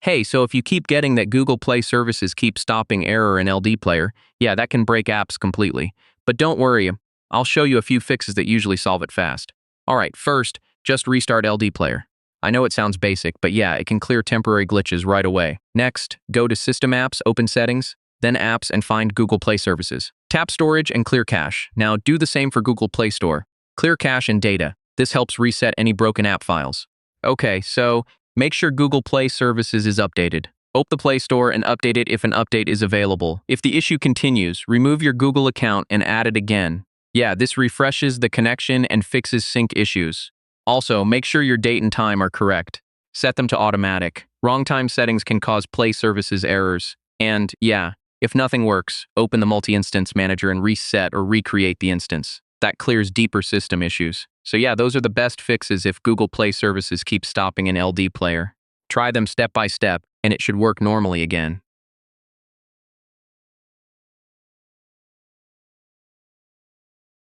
Hey, so if you keep getting that Google Play services keep stopping error in LDPlayer, yeah, that can break apps completely. But don't worry, I'll show you a few fixes that usually solve it fast. Alright, first, just restart LDPlayer. I know it sounds basic, but yeah, it can clear temporary glitches right away. Next, go to System Apps, open Settings, then Apps and find Google Play Services. Tap Storage and Clear Cache. Now do the same for Google Play Store. Clear cache and data. This helps reset any broken app files. Okay, so make sure Google Play Services is updated. Open the Play Store and update it if an update is available. If the issue continues, remove your Google account and add it again. Yeah, this refreshes the connection and fixes sync issues. Also, make sure your date and time are correct. Set them to automatic. Wrong time settings can cause Play Services errors. And, yeah, if nothing works, open the Multi-Instance Manager and reset or recreate the instance. That clears deeper system issues. So yeah, those are the best fixes if Google Play Services keep stopping in LDPlayer. Try them step by step, and it should work normally again.